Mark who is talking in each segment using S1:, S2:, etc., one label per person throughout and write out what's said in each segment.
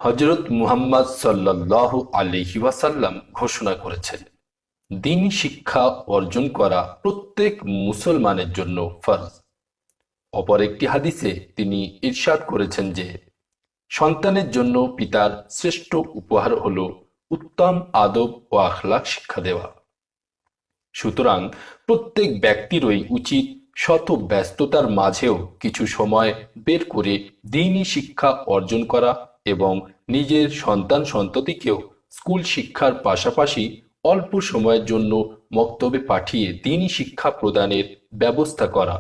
S1: হযরত মুহাম্মদ সাল্লাল্লাহু আলাইহি ওয়াসাল্লাম ঘোষণা করেছেন, দ্বীনি শিক্ষা অর্জন করা প্রত্যেক মুসলমানের জন্য ফরজ। অপর একটি হাদিসে তিনি ইরশাদ করেছেন যে, সন্তানের জন্য পিতার শ্রেষ্ঠ উপহার হল উত্তম আদব ও আখলাক শিক্ষা দেওয়া। সুতরাং প্রত্যেক ব্যক্তিরই উচিত শত ব্যস্ততার মাঝেও কিছু সময় বের করে দ্বীনি শিক্ষা অর্জন করা এবং নিজের সন্তান সন্ততিকেও স্কুল শিক্ষার পাশাপাশি অল্প সময়ের জন্য মক্তবে পাঠিয়ে দ্বীনি শিক্ষা প্রদানের ব্যবস্থা করা।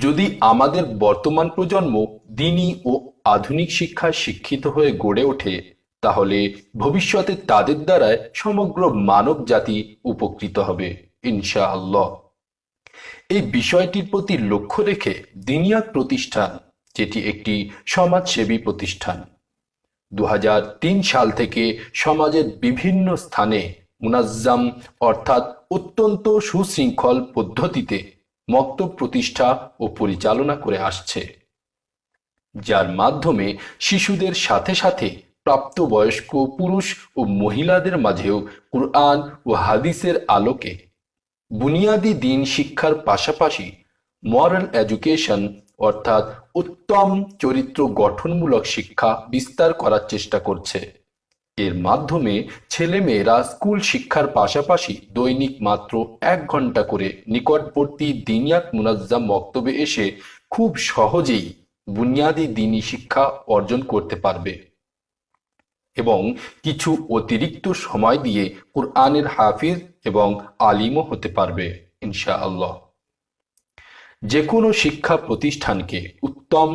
S1: যদি আমাদের বর্তমান প্রজন্ম দ্বীনি ও আধুনিক শিক্ষায় শিক্ষিত হয়ে গড়ে ওঠে, তাহলে ভবিষ্যতে তাদের দ্বারায় সমগ্র মানব জাতি উপকৃত হবে ইনশাআল্লাহ। এই বিষয়টির প্রতি লক্ষ্য রেখে দিনিয়াত প্রতিষ্ঠান, যেটি একটি সমাজসেবী প্রতিষ্ঠান, 2003 সাল থেকে সমাজের বিভিন্ন স্থানে মুনাজ্জাম অর্থাৎ অত্যন্ত সুশৃঙ্খল পদ্ধতিতে মক্তব প্রতিষ্ঠা ও পরিচালনা করে আসছে, যার মাধ্যমে শিশুদের সাথে সাথে প্রাপ্তবয়স্ক পুরুষ ও মহিলাদের মাঝেও কুরআন ও হাদিসের আলোকে বুনিয়াদি দ্বীন শিক্ষার পাশাপাশি মরাল এডুকেশন অর্থাৎ উত্তম চরিত্র গঠনমূলক শিক্ষা বিস্তার করার চেষ্টা করছে। এর মাধ্যমে ছেলেমেয়েরা স্কুল শিক্ষার পাশাপাশি দৈনিক মাত্র 1 ঘন্টা করে নিকটবর্তী দিনিয়াত মুনাজ্জাম মক্তবে এসে খুব সহজেই বুনিয়াদি দ্বীনি শিক্ষা অর্জন করতে পারবে এবং কিছু অতিরিক্ত সময় দিয়ে কুরআনের হাফিজ এবং আলিমও হতে পারবে ইনশাআল্লাহ। যে কোনো শিক্ষা প্রতিষ্ঠানকে উত্তম,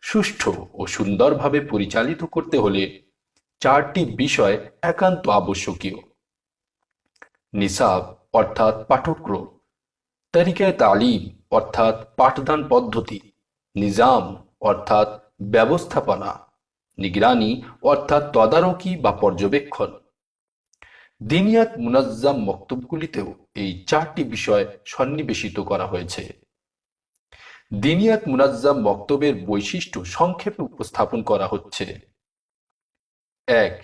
S1: সুষ্ঠু ও সুন্দরভাবে পরিচালিত করতে হলে 4টি বিষয় একান্ত আবশ্যকীয়: নিসাব অর্থাৎ পাঠক্রম, তরিকায়ে তালিম অর্থাৎ পাঠদান পদ্ধতি, নিজাম অর্থাৎ ব্যবস্থাপনা, নিগরানি অর্থাৎ তদারকি বা পর্যবেক্ষণ। দিনিয়াত মুনাজ্জাম মক্তবগুলিতেও এই 4টি বিষয় সন্নিবেশিত করা হয়েছে। দিনিয়াত মুনাজ্জাম মক্তবের বৈশিষ্ট্য সংক্ষেপে উপস্থাপন করা হচ্ছে: 1.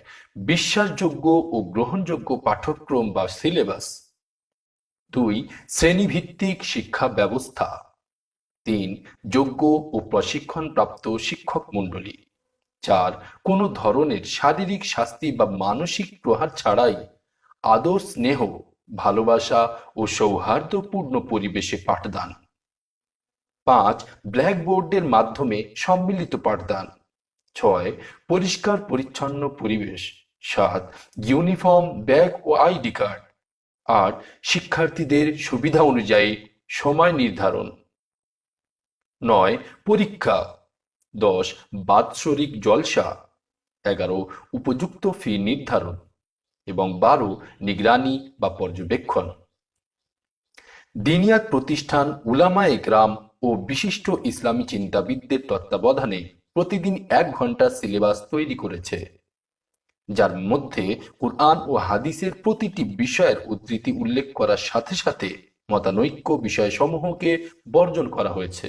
S1: বিশ্বাসযোগ্য ও গ্রহণযোগ্য পাঠ্যক্রম বা সিলেবাস। 2. শ্রেণীভিত্তিক শিক্ষা ব্যবস্থা। 3. যোগ্য ও প্রশিক্ষণপ্রাপ্ত শিক্ষক মণ্ডলী। 4. কোনো ধরনের শারীরিক শাস্তি বা মানসিক প্রহার ছাড়াই আদর, স্নেহ, ভালোবাসা ও সৌহার্দ্যপূর্ণ পরিবেশে পাঠদান। 5. ব্ল্যাকবোর্ডের মাধ্যমে সম্মিলিত পাঠদান। 6. পরিষ্কার পরিচ্ছন্ন পরিবেশ। 7. ইউনিফর্ম, ব্যাগ ও আইডি কার্ড। 8. শিক্ষার্থীদের সুবিধা অনুযায়ী সময় নির্ধারণ। 9. পরীক্ষা। 10. বাৎসরিক জলসা। 11. উপযুক্ত ফি নির্ধারণ এবং 12. নিগরানি বা পর্যবেক্ষণ। দিনিয়াত প্রতিষ্ঠান উলামায়ে কেরাম ও বিশিষ্ট ইসলামী চিন্তাবিদদের তত্ত্বাবধানে প্রতিদিন 1 ঘন্টা সিলেবাস তৈরি করেছে, যার মধ্যে কুরআন ও হাদিসের প্রতিটি বিষয়ের উদ্ধৃতি উল্লেখ করার সাথে সাথে মতানৈক্য বিষয়সমূহকে বর্জন করা হয়েছে।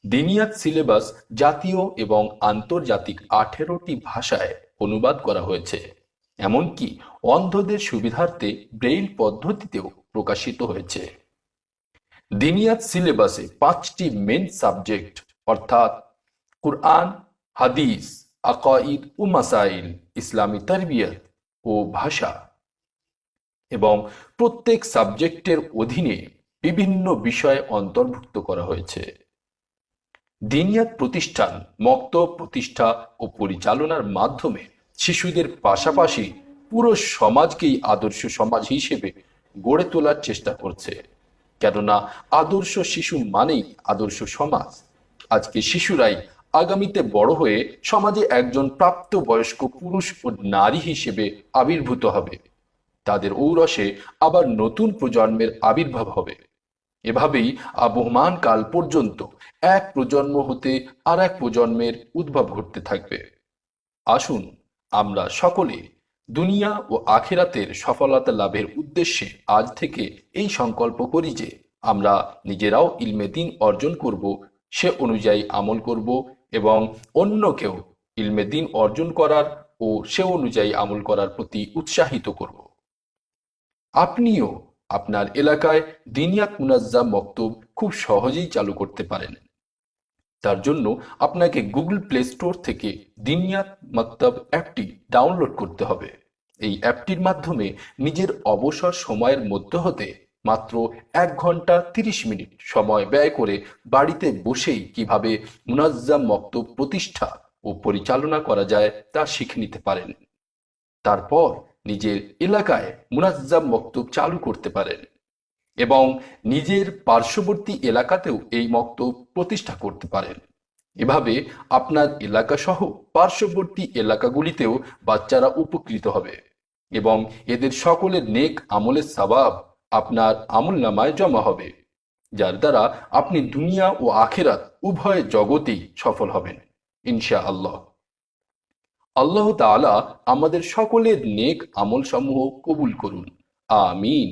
S1: দিনিয়াত সিলেবাস জাতীয় এবং আন্তর্জাতিক 18টি ভাষায় অনুবাদ করা হয়েছে, এমনকি অন্ধদের সুবিধার্থে ব্রেইল পদ্ধতিতেও প্রকাশিত হয়েছে। দিনিয়াত সিলেবাসে 5টি মেন সাবজেক্ট অর্থাৎ কুরআন, হাদিস, আকাইদ ও মাসাইল, ইসলামী তারবিয়ত ও ভাষা এবং প্রত্যেক সাবজেক্টের অধীনে বিভিন্ন বিষয় অন্তর্ভুক্ত করা হয়েছে। দিনিয়াত প্রতিষ্ঠান মক্তব প্রতিষ্ঠা ও পরিচালনার মাধ্যমে শিশুদের পাশাপাশি পুরো সমাজকেই আদর্শ সমাজ হিসেবে গড়ে তোলার চেষ্টা করছে, কেননা আদর্শ শিশু মানেই আদর্শ সমাজ। আজকে শিশুরাই আগামীতে বড় হয়ে সমাজে একজন প্রাপ্তবয়স্ক পুরুষ ও নারী হিসেবে আবির্ভূত হবে। তাদের ঔরসে আবার নতুন প্রজন্মের আবির্ভাব হবে। এভাবেই আবহমান কাল পর্যন্ত এক প্রজন্ম হতে আর এক প্রজন্মের উদ্ভব ঘটতে থাকবে। আসুন আমরা সকলে দুনিয়া ও আখিরাতের সফলতা লাভের উদ্দেশ্যে আজ থেকে এই সংকল্প করি যে আমরা নিজেরাও ইলমে দ্বীন অর্জন করব, সে অনুযায়ী আমল করব এবং অন্যকেও ইলমে দ্বীন অর্জন করার ও সে অনুযায়ী আমল করার প্রতি উৎসাহিত করব। আপনিও আপনার এলাকায় দিনিয়াত মুনাজ্জাম মক্তব খুব সহজেই চালু করতে পারেন। তার জন্য আপনাকে গুগল প্লে স্টোর থেকে দিনিয়াত মক্তব অ্যাপটি ডাউনলোড করতে হবে। এই অ্যাপটির মাধ্যমে নিজের অবসর সময়ের মধ্যে হতে মাত্র 1 ঘন্টা 30 মিনিট সময় ব্যয় করে বাড়িতে বসেই কিভাবে মুনাজ্জাম মক্তব প্রতিষ্ঠা ও পরিচালনা করা যায় তা শিখে নিতে পারেন। তারপর নিজের এলাকায় মুনাজ্জাম মক্তব চালু করতে পারেন এবং নিজের পার্শ্ববর্তী এলাকাতেও এই মক্তব প্রতিষ্ঠা করতে পারেন। এভাবে আপনার এলাকা সহ পার্শ্ববর্তী এলাকাগুলিতেও বাচ্চারা উপকৃত হবে এবং এদের সকলের নেক আমলের সওয়াব আপনার আমলনামায় জমা হবে, যার দ্বারা আপনি দুনিয়া ও আখিরাত উভয় জগতেই সফল হবেন ইনশাআল্লাহ। আল্লাহ তাআলা আমাদের সকলের নেক আমল সমূহ কবুল করুন, আমিন।